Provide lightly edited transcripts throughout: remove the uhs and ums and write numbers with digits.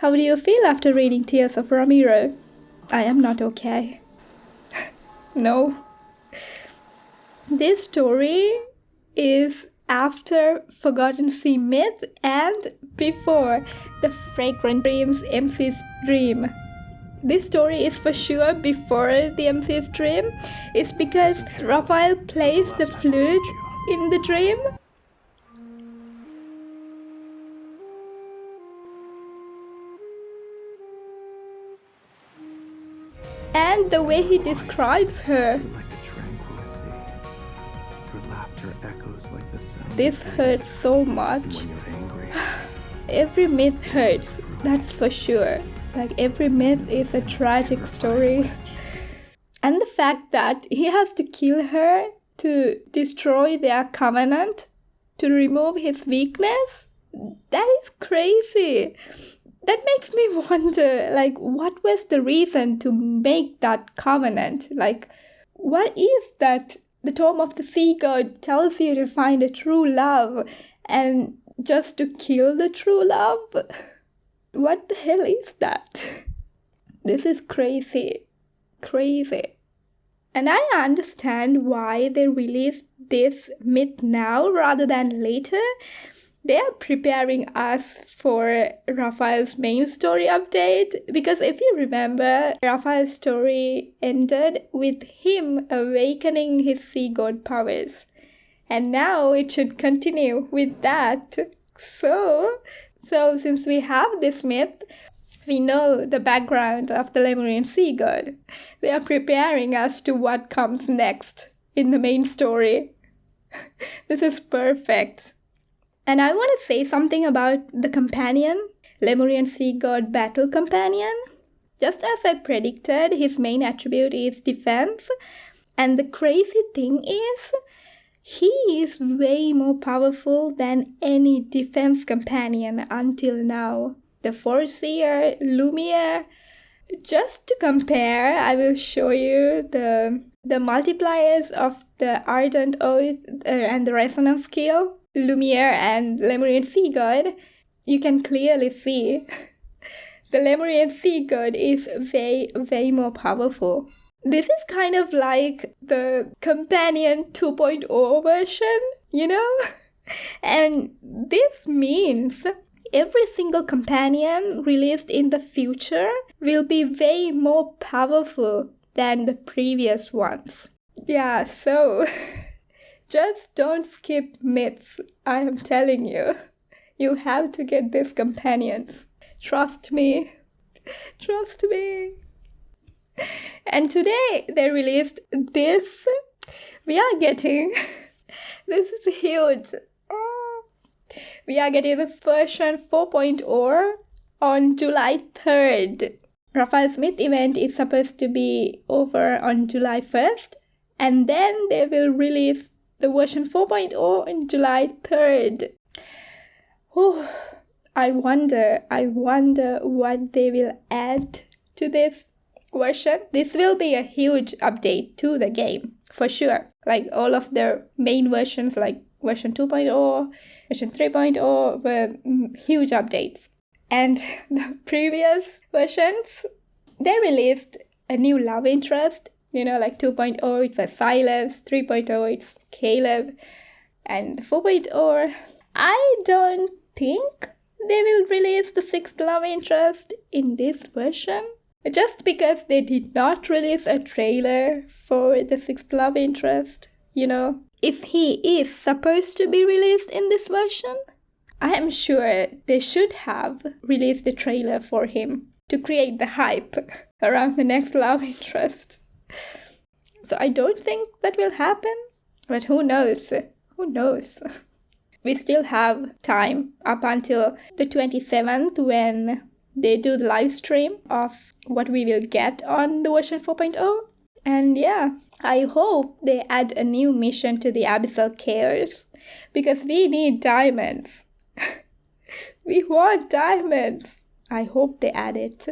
How do you feel after reading Tears of Romirro? I am not okay. No. This story is after Forgotten Sea Myth and before the Fragrant Dreams MC's dream. This story is for sure before the MC's dream. It's because Rafayel plays the flute in the dream. And the way he describes her. Like a tranquil sea. Your laughter echoes like the sound. This hurts so much. When you're angry. Every myth hurts, that's for sure. Like every myth is a tragic story. And the fact that he has to kill her to destroy their covenant, to remove his weakness, that is crazy. That makes me wonder, like, what was the reason to make that covenant? Like, what is that? The Tome of the Sea God tells you to find a true love and just to kill the true love? What the hell is that? This is crazy. Crazy. And I understand why they released this myth now rather than later. They are preparing us for Rafayel's main story update, because if you remember, Rafayel's story ended with him awakening his sea god powers. And now it should continue with that. So since we have this myth, we know the background of the Lemurian sea god. They are preparing us to what comes next in the main story. This is perfect. And I want to say something about the companion, Lemurian sea god battle companion. Just as I predicted, his main attribute is defense. And the crazy thing is, he is way more powerful than any defense companion until now. The Foreseer, Lumiere. Just to compare, I will show you the multipliers of the Ardent Oath and the Resonance skill. Lumiere and Lemurian Sea God, you can clearly see the Lemurian Sea God is way more powerful. This is kind of like the Companion 2.0 version, you know? And this means every single companion released in the future will be way more powerful than the previous ones. Yeah, so just don't skip myths, I am telling you. You have to get these companions. Trust me. Trust me. And today they released this. We are getting... This is huge. We are getting the version 4.0 on July 3rd. Rafayel's Myth event is supposed to be over on July 1st. And then they will release the version 4.0 on July 3rd. Oh, I wonder what they will add to this version. This will be a huge update to the game, for sure. Like all of their main versions, like version 2.0, version 3.0, were huge updates. And the previous versions, they released a new love interest. You know, like 2.0, it was Sylus, 3.0, it's Caleb, and 4.0, I don't think they will release the sixth love interest in this version. Just because they did not release a trailer for the sixth love interest, you know. If he is supposed to be released in this version, I am sure they should have released the trailer for him to create the hype around the next love interest. So I don't think that will happen, but who knows? Who knows? We still have time up until the 27th when they do the live stream of what we will get on the version 4.0. And yeah, I hope they add a new mission to the Abyssal Chaos, because we need diamonds. We want diamonds. I hope they add it.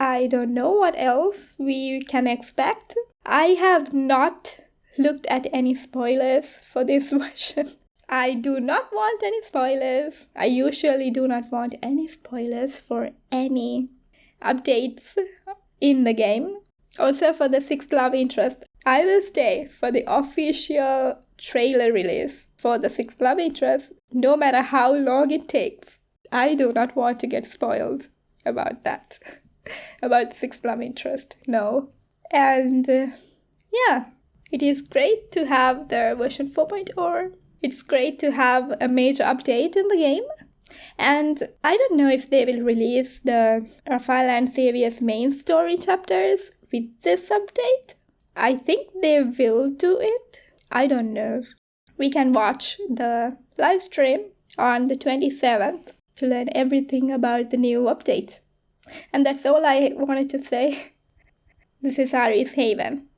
I don't know what else we can expect. I have not looked at any spoilers for this version. I do not want any spoilers. I usually do not want any spoilers for any updates in the game. Also for the sixth love interest, I will stay for the official trailer release for the sixth love interest, no matter how long it takes. I do not want to get spoiled about that, about the sixth love interest, no. And yeah, it is great to have the version 4.0. It's great to have a major update in the game. And I don't know if they will release the Rafayel and Xavier's main story chapters with this update. I think they will do it. I don't know. We can watch the live stream on the 27th to learn everything about the new update. And that's all I wanted to say. This is Ari's Haven.